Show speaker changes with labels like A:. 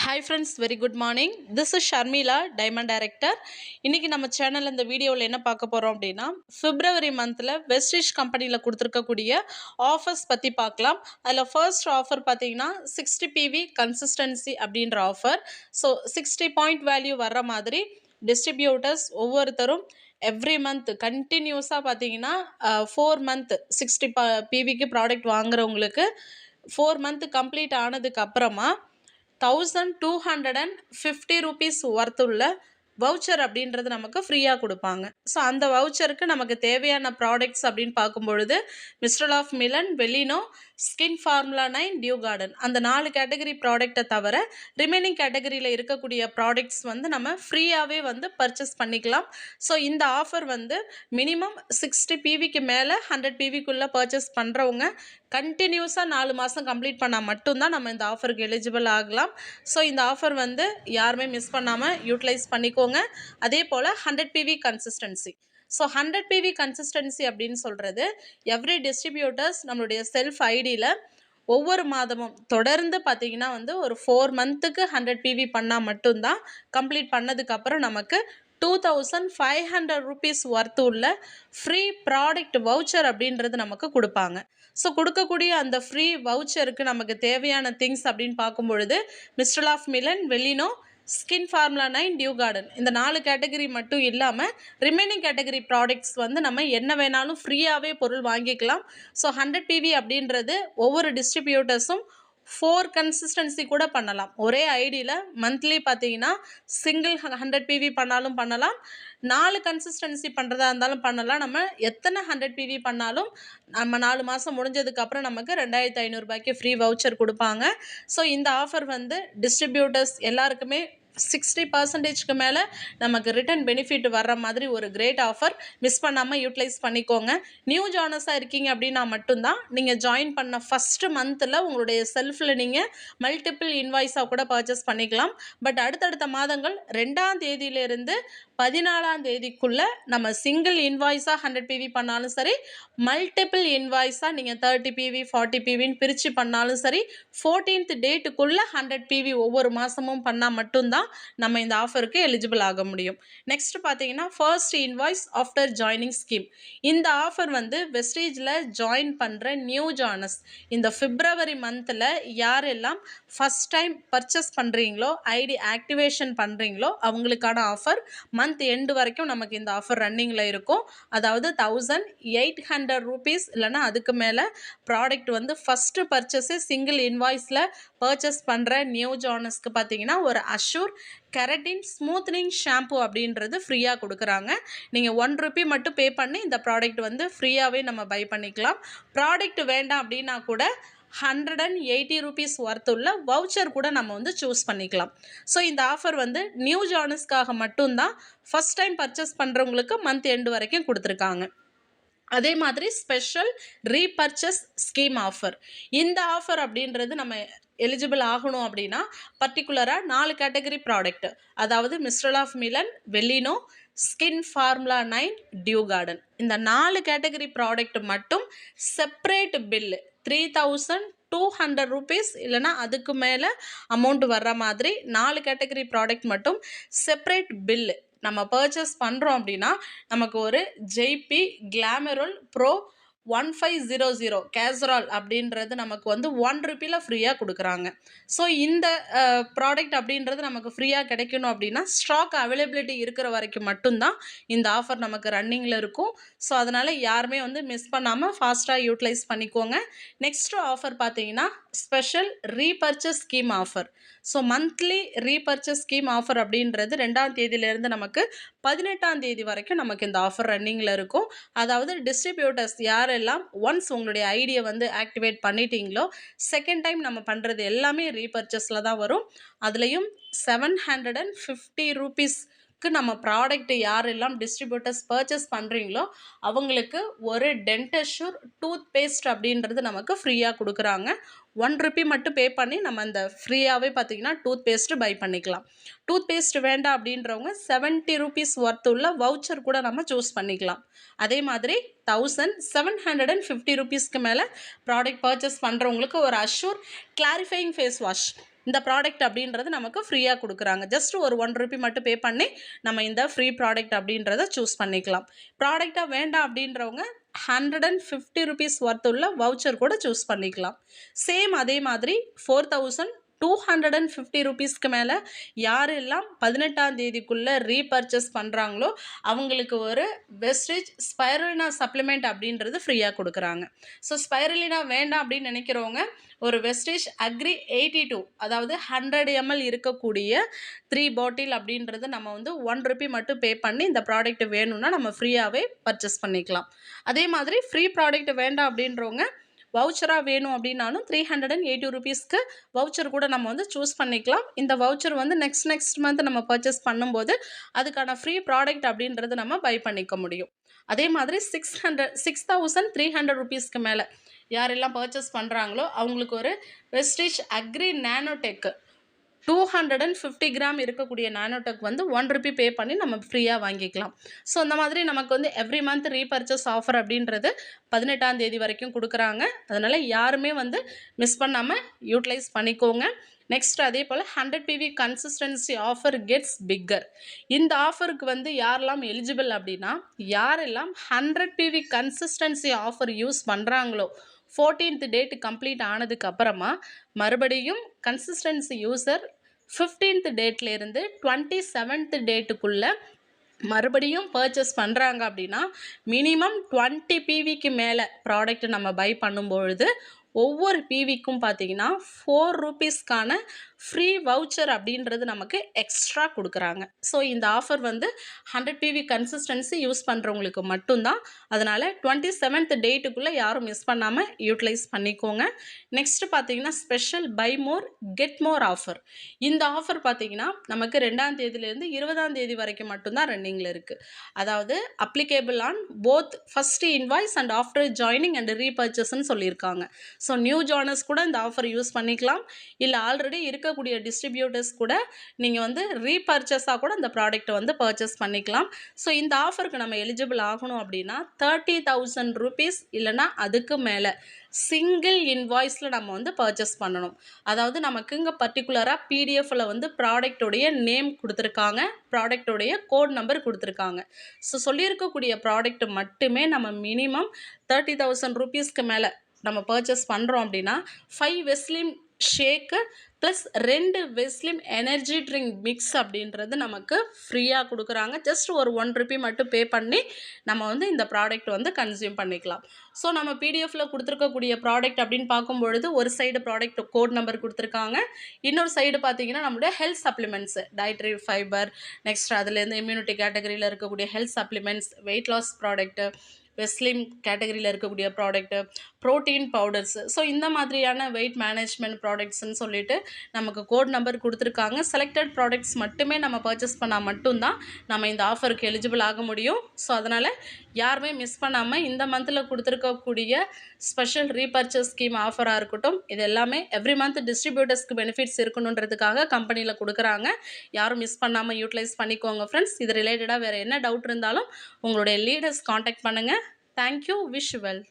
A: Hi friends, very good morning. This is Sharmila, Diamond Director. இன்னைக்கு நம்ம சேனல்ல இந்த வீடியோவில் என்ன பார்க்க போகிறோம் அப்படின்னா பிப்ரவரி மந்தில் வெஸ்டிஷ் கம்பெனியில் கொடுத்துருக்கக்கூடிய ஆஃபர்ஸ் பற்றி பார்க்கலாம். அதில் ஃபர்ஸ்ட் ஆஃபர் பார்த்தீங்கன்னா 60 PV கன்சிஸ்டன்சி அப்படின்ற ஆஃபர். ஸோ 60 பாயிண்ட் வேல்யூ வர்ற மாதிரி டிஸ்ட்ரிபியூட்டர்ஸ் ஒவ்வொருத்தரும் எவ்ரி மந்த் கண்டினியூஸாக பார்த்தீங்கன்னா 4 மந்த் 60 PVக்கு ப்ராடக்ட் வாங்குறவங்களுக்கு 4 மந்த் கம்ப்ளீட் ஆனதுக்கு அப்புறமா 1250 rupees worth உள்ள வவுச்சர் அப்படின்றது நமக்கு ஃப்ரீயாக கொடுப்பாங்க. ஸோ அந்த வவுச்சருக்கு நமக்கு தேவையான ப்ராடக்ட்ஸ் அப்படின்னு பார்க்கும்பொழுது mister of Milan, Velino, skin formula 9, dew garden அந்த 4 கேட்டகரி ப்ராடக்டை தவிர ரிமைனிங் கேட்டகரியில் இருக்கக்கூடிய ப்ராடக்ட்ஸ் வந்து நம்ம ஃப்ரீயாகவே வந்து பர்ச்சேஸ் பண்ணிக்கலாம். ஸோ இந்த ஆஃபர் வந்து மினிமம் 60 PVக்கு மேலே 100 PVக்குள்ளே பர்ச்சேஸ் பண்ணுறவங்க கண்டினியூஸாக 4 மாதம் கம்ப்ளீட் பண்ணால் மட்டும்தான் நம்ம இந்த ஆஃபருக்கு எலிஜிபிள் ஆகலாம். ஸோ இந்த ஆஃபர் வந்து யாருமே மிஸ் பண்ணாமல் யூட்டிலைஸ் பண்ணிக்கோங்க. அதே போல் 100 PV consistency. So 100 PV consistency அப்படின்னு சொல்கிறது எவ்ரி டிஸ்ட்ரிபியூட்டர்ஸ் நம்மளுடைய செல்ஃப் ஐடியில் ஒவ்வொரு மாதமும் தொடர்ந்து பார்த்தீங்கன்னா வந்து ஒரு 4 மந்த்துக்கு 100 PV பண்ணால் மட்டும்தான் கம்ப்ளீட் பண்ணதுக்கப்புறம் நமக்கு 2500 rupees ஒர்த் உள்ள ஃப்ரீ ப்ராடக்ட் வவுச்சர் அப்படின்றது நமக்கு கொடுப்பாங்க. ஸோ கொடுக்கக்கூடிய அந்த ஃப்ரீ வவுச்சருக்கு நமக்கு தேவையான திங்ஸ் அப்படின்னு பார்க்கும்பொழுது mister of Milan, Velino, skin formula 9, dew garden இந்த 4 கேட்டகரி மட்டும் இல்லாமல் ரிமைனிங் கேட்டகரி ப்ராடக்ட்ஸ் வந்து நம்ம என்ன வேணாலும் ஃப்ரீயாகவே பொருள் வாங்கிக்கலாம். ஸோ 100 PV அப்படின்றது ஒவ்வொரு டிஸ்ட்ரிபியூட்டர்ஸும் 4 கன்சிஸ்டன்சி கூட பண்ணலாம். ஒரே ஐடியில் மந்த்லி பார்த்தீங்கன்னா சிங்கிள் 100 PV பண்ணாலும் பண்ணலாம், 4 கன்சிஸ்டன்சி பண்ணுறதா இருந்தாலும் பண்ணலாம். நம்ம எத்தனை 100 PV பண்ணாலும் நம்ம 4 மாதம் முடிஞ்சதுக்கப்புறம் நமக்கு 2500 ரூபாய்க்கு ஃப்ரீ வவுச்சர் கொடுப்பாங்க. ஸோ இந்த ஆஃபர் வந்து டிஸ்ட்ரிபியூட்டர்ஸ் எல்லாருக்குமே 60% மேலே நமக்கு ரிட்டர்ன் பெனிஃபிட் வர்ற மாதிரி ஒரு கிரேட் ஆஃபர். மிஸ் பண்ணாமல் யூட்டிலைஸ் பண்ணிக்கோங்க. நியூ ஜானஸாக இருக்கீங்க அப்படின்னா மட்டும்தான் நீங்கள் ஜாயின் பண்ண ஃபஸ்ட்டு மந்தில் உங்களுடைய செல்ஃபில் நீங்கள் மல்டிபிள் இன்வாய்ஸாக கூட பர்ச்சேஸ் பண்ணிக்கலாம். பட் அடுத்தடுத்த மாதங்கள் 2ஆம் தேதியிலிருந்து 14ஆம் தேதிக்குள்ளே நம்ம சிங்கிள் இன்வாய்ஸாக 100 PV பண்ணாலும் சரி, மல்டிபிள் இன்வாய்ஸாக நீங்கள் 30 PV 40 PVன்னு பிரித்து பண்ணாலும் சரி, 14th டேட்டுக்குள்ளே 100 PV ஒவ்வொரு மாதமும் பண்ணால் மட்டும்தான் நம்ம இந்த ஆஃபருக்கு எலிஜிபிள் ஆக முடியும். நெக்ஸ்ட் பார்த்தீங்கன்னா first invoice after joining scheme. இந்த ஆஃபர் வந்து வெஸ்டீஜில் ஜாயின் பண்ணுற நியூ ஜானஸ் இந்த பிப்ரவரி மந்தில் யாரெல்லாம் ஃபஸ்ட் டைம் பர்ச்சேஸ் பண்ணுறீங்களோ, ஐடி ஆக்டிவேஷன் பண்ணுறீங்களோ அவங்களுக்கான ஆஃபர் மந்த் எண்டு வரைக்கும் நமக்கு இந்த ஆஃபர் ரன்னிங்கில் இருக்கும். அதாவது 1800 rupees இல்லைனா அதுக்கு மேலே ப்ராடக்ட் வந்து ஃபஸ்ட்டு பர்ச்சேஸே சிங்கிள் இன்வாய்ஸில் பர்ச்சேஸ் பண்ணுற நியூ ஜானஸ்க்கு பார்த்தீங்கன்னா ஒரு அஷூர் கெரட்டின் ஸ்மூத்னிங் ஷாம்பு அப்படின்றது ஃப்ரீயாக கொடுக்குறாங்க. நீங்கள் 1 ரூபி மட்டும் பே பண்ணி இந்த ப்ராடக்ட் வந்து ஃப்ரீயாகவே நம்ம பை பண்ணிக்கலாம். ப்ராடக்ட் வேண்டாம் அப்படின்னா கூட 180 rupees ஒர்த் உள்ள வவுச்சர் கூட நம்ம வந்து சூஸ் பண்ணிக்கலாம். ஸோ இந்த ஆஃபர் வந்து நியூ ஜானஸ்க்காக மட்டும்தான் ஃபஸ்ட் டைம் பர்ச்சேஸ் பண்ணுறவங்களுக்கு மந்த் எண்டு வரைக்கும் கொடுத்துருக்காங்க. அதே மாதிரி ஸ்பெஷல் ரீபர்ச்சேஸ் ஸ்கீம் ஆஃபர். இந்த ஆஃபர் அப்படின்றது நம்ம எலிஜிபிள் ஆகணும் அப்படின்னா பர்டிகுலராக 4 கேட்டகரி ப்ராடக்ட், அதாவது mister of Milan, Velino, skin formula 9, dew garden இந்த 4 கேட்டகரி ப்ராடக்ட் மட்டும் செப்பரேட் பில்லு 3200 rupees இல்லைனா அதுக்கு மேலே அமௌண்ட் வர்ற மாதிரி 4 கேட்டகரி ப்ராடக்ட் மட்டும் செப்பரேட் பில்லு நம்ம பர்ச்சேஸ் பண்ணுறோம் அப்படின்னா நமக்கு ஒரு ஜெய்பி கிளாமரோல் ப்ரோ 1500 கேசரால் அப்படின்றது நமக்கு வந்து 1 ரூபியில் ஃப்ரீயாக கொடுக்குறாங்க. ஸோ இந்த ப்ராடக்ட் அப்படின்றது நமக்கு ஃப்ரீயாக கிடைக்கணும் அப்படின்னா ஸ்டாக் அவைலபிலிட்டி இருக்கிற வரைக்கும் மட்டும்தான் இந்த ஆஃபர் நமக்கு ரன்னிங்கில் இருக்கும். ஸோ அதனால் யாருமே வந்து மிஸ் பண்ணாமல் ஃபாஸ்ட்டாக யூட்டிலைஸ் பண்ணிக்கோங்க. நெக்ஸ்ட்டு ஆஃபர் பார்த்தீங்கன்னா special repurchase scheme offer. So monthly repurchase scheme offer அப்படின்றது 2ஆம் தேதியிலேருந்து நமக்கு 18ஆம் தேதி வரைக்கும் நமக்கு இந்த ஆஃபர் ரன்னிங்கில் இருக்கும். அதாவது டிஸ்ட்ரிபியூட்டர்ஸ் யாரெல்லாம் ஒன்ஸ் உங்களுடைய ஐடியை வந்து ஆக்டிவேட் பண்ணிட்டீங்களோ செகண்ட் டைம் நம்ம பண்ணுறது எல்லாமே ரீபர்ச்சேஸில் தான் வரும். அதுலேயும் 750 rupeesக்கு நம்ம ப்ராடக்ட் யாரெல்லாம் டிஸ்ட்ரிபியூட்டர்ஸ் பர்ச்சேஸ் பண்ணுறீங்களோ அவங்களுக்கு ஒரு டென்டஷூர் டூத் பேஸ்ட் அப்படின்றது நமக்கு ஃப்ரீயாக கொடுக்குறாங்க. ₹1 மட்டும் பே பண்ணி நம்ம இந்த ஃப்ரீயாகவே பார்த்தீங்கன்னா டூத் பேஸ்ட்டு பை பண்ணிக்கலாம். டூத் பேஸ்ட் வேண்டாம் அப்படின்றவங்க ₹70 ஒர்த் உள்ள வவுச்சர் கூட நம்ம சூஸ் பண்ணிக்கலாம். அதே மாதிரி ₹1750க்கு மேலே ப்ராடக்ட் பர்ச்சேஸ் பண்ணுறவங்களுக்கு ஒரு அஷ்யூர் கிளாரிஃபையிங் ஃபேஸ் வாஷ் இந்த ப்ராடக்ட் அப்படின்றது நமக்கு ஃப்ரீயாக கொடுக்குறாங்க. ஜஸ்ட் ஒரு ₹1 மட்டும் பே பண்ணி நம்ம இந்த ஃப்ரீ ப்ராடக்ட் அப்படின்றத சூஸ் பண்ணிக்கலாம். ப்ராடக்டாக வேண்டாம் அப்படின்றவங்க ₹150 ஒர்த் உள்ள வவுச்சர் கூட சூஸ் பண்ணிக்கலாம். சேம் அதே மாதிரி ₹4250க்கு மேலே யாரெல்லாம் 18ஆம் தேதிக்குள்ளே ரீபர்ச்சேஸ் பண்ணுறாங்களோ அவங்களுக்கு ஒரு வெஸ்டேஜ் ஸ்பைருலினா சப்ளிமெண்ட் அப்படின்றது ஃப்ரீயாக கொடுக்குறாங்க. ஸோ ஸ்பைருலினா வேண்டாம் அப்படின்னு நினைக்கிறவங்க ஒரு வெஸ்டேஜ் அக்ரி 82 அதாவது 100 ml இருக்கக்கூடிய 3 பாட்டில் அப்படின்றது நம்ம வந்து ₹1 மட்டும் பே பண்ணி இந்த ப்ராடக்ட் வேணும்னா நம்ம ஃப்ரீயாகவே பர்ச்சேஸ் பண்ணிக்கலாம். அதே மாதிரி ஃப்ரீ ப்ராடக்ட் வேண்டாம் அப்படின்றவங்க வவுச்சராக வேணும் அப்படின்னாலும் ₹380க்கு வவுச்சர் கூட நம்ம வந்து சூஸ் பண்ணிக்கலாம். இந்த வவுச்சர் வந்து நெக்ஸ்ட் மந்த் நம்ம பர்ச்சேஸ் பண்ணும்போது அதுக்கான ஃப்ரீ ப்ராடக்ட் அப்படின்றது நம்ம பை பண்ணிக்க முடியும். அதே மாதிரி ₹6300க்கு மேலே யாரெல்லாம் பர்ச்சேஸ் பண்ணுறாங்களோ அவங்களுக்கு ஒரு வெஸ்டேஜ் அக்ரி நானோடெக் 250 கிராம் இருக்கக்கூடிய நானோடெக் வந்து ₹1 பே பண்ணி நம்ம ஃப்ரீயாக வாங்கிக்கலாம். ஸோ அந்த மாதிரி நமக்கு வந்து எவ்ரி மந்த் ரீபர்ச்சேஸ் ஆஃபர் அப்படின்றது 18ஆம் தேதி வரைக்கும் கொடுக்குறாங்க. அதனால் யாருமே வந்து மிஸ் பண்ணாமல் யூட்டிலைஸ் பண்ணிக்கோங்க. நெக்ஸ்ட் அதே போல் 100 PV consistency offer gets bigger. இந்த ஆஃபருக்கு வந்து யாரெல்லாம் எலிஜிபிள் அப்படின்னா யாரெல்லாம் 100 PV கன்சிஸ்டன்சி ஆஃபர் யூஸ் பண்ணுறாங்களோ 14th டேட் கம்ப்ளீட் ஆனதுக்கு அப்புறமா மறுபடியும் கன்சிஸ்டன்சி யூசர் 15th டேட்லேருந்து 27th டேட்டுக்குள்ளே மறுபடியும் பர்ச்சேஸ் பண்ணுறாங்க அப்படின்னா மினிமம் 20 PVக்கு மேலே ப்ராடக்ட் நம்ம பை பண்ணும்பொழுது ஒவ்வொரு PVக்கும் பார்த்தீங்கன்னா ₹4க்கான ஃப்ரீ வவுச்சர் அப்படின்றது நமக்கு எக்ஸ்ட்ரா கொடுக்குறாங்க. ஸோ இந்த ஆஃபர் வந்து 100 PV கன்சிஸ்டன்சி யூஸ் பண்ணுறவங்களுக்கு மட்டும்தான். அதனால் 27th டேட்டுக்குள்ளே யாரும் மிஸ் பண்ணாமல் யூட்டிலைஸ் பண்ணிக்கோங்க. நெக்ஸ்ட்டு பார்த்தீங்கன்னா special buy more get more offer. இந்த ஆஃபர் பார்த்தீங்கன்னா நமக்கு 2ஆம் தேதியிலேருந்து 20ஆம் தேதி வரைக்கும் மட்டும்தான் ரன்னிங்கில் இருக்குது. அதாவது applicable on both first invoice and after joining and ரீபர்ச்சேஸ்ன்னு சொல்லியிருக்காங்க. ஸோ நியூ ஜாயினர்ஸ் கூட இந்த ஆஃபர் யூஸ் பண்ணிக்கலாம். இல்லை ஆல்ரெடி இருக்கக்கூடிய டிஸ்ட்ரிபியூட்டர்ஸ் கூட நீங்கள் வந்து ரீபர்ச்சேஸாக கூட இந்த ப்ராடக்ட்டை வந்து பர்ச்சேஸ் பண்ணிக்கலாம். ஸோ இந்த ஆஃபருக்கு நம்ம எலிஜிபிள் ஆகணும் அப்படின்னா ₹30,000 இல்லைனா அதுக்கு மேலே சிங்கிள் இன்வாய்ஸில் நம்ம வந்து பர்ச்சேஸ் பண்ணணும். அதாவது நமக்கு இங்கே பர்டிகுலராக பிடிஎஃப்பில் வந்து ப்ராடக்டோடைய நேம் கொடுத்துருக்காங்க, ப்ராடக்டோடைய கோட் நம்பர் கொடுத்துருக்காங்க. ஸோ சொல்லியிருக்கக்கூடிய ப்ராடக்ட் மட்டுமே நம்ம மினிமம் ₹30,000க்கு மேலே நம்ம பர்ச்சேஸ் பண்ணுறோம் அப்படின்னா 5 வெஸ்லிம் shake plus 2 வெஸ்லிம் energy drink mix அப்படின்றது நமக்கு ஃப்ரீயாக கொடுக்குறாங்க. ஜஸ்ட் ஒரு ₹1 மட்டும் பே பண்ணி நம்ம வந்து இந்த ப்ராடக்ட் வந்து கன்சியூம் பண்ணிக்கலாம். ஸோ நம்ம பிடிஎஃப்பில் கொடுத்துருக்கக்கூடிய ப்ராடக்ட் அப்படின்னு பார்க்கும்பொழுது ஒரு சைடு ப்ராடக்ட் கோட் நம்பர் கொடுத்துருக்காங்க, இன்னொரு சைடு பார்த்தீங்கன்னா நம்மளுடைய health supplements dietary fibre, next அதுலேருந்து இம்யூனிட்டி கேட்டகரியில் இருக்கக்கூடிய health supplements, weight loss product, Veslim கேட்டகரியில் இருக்கக்கூடிய ப்ராடக்ட்டு, ப்ரோட்டீன் பவுடர்ஸ். ஸோ இந்த மாதிரியான வெயிட் மேனேஜ்மெண்ட் ப்ராடக்ட்ஸ்ன்னு சொல்லிட்டு நமக்கு கோட் நம்பர் கொடுத்துருக்காங்க. செலக்டட் ப்ராடக்ட்ஸ் மட்டுமே நம்ம பர்ச்சேஸ் பண்ணால் மட்டும்தான் நம்ம இந்த ஆஃபருக்கு எலிஜிபிள் ஆக முடியும். ஸோ அதனால் யாருமே மிஸ் பண்ணாமல் இந்த மந்தில் கொடுத்துருக்கக்கூடிய ஸ்பெஷல் ரீபர்ச்சேஸ் ஸ்கீம் ஆஃபராக இருக்கட்டும், இது எல்லாமே எவ்ரி மந்த் டிஸ்ட்ரிபியூட்டர்ஸ்க்கு பெனிஃபிட்ஸ் இருக்கணுன்றதுக்காக கம்பெனியில் கொடுக்குறாங்க. யாரும் மிஸ் பண்ணாமல் யூட்டிலைஸ் பண்ணிக்கோங்க ஃப்ரெண்ட்ஸ். இது ரிலேட்டடாக வேறு என்ன டவுட் இருந்தாலும் உங்களுடைய லீடர்ஸ் காண்டாக்ட் பண்ணுங்கள். தேங்க்யூ. Wish well.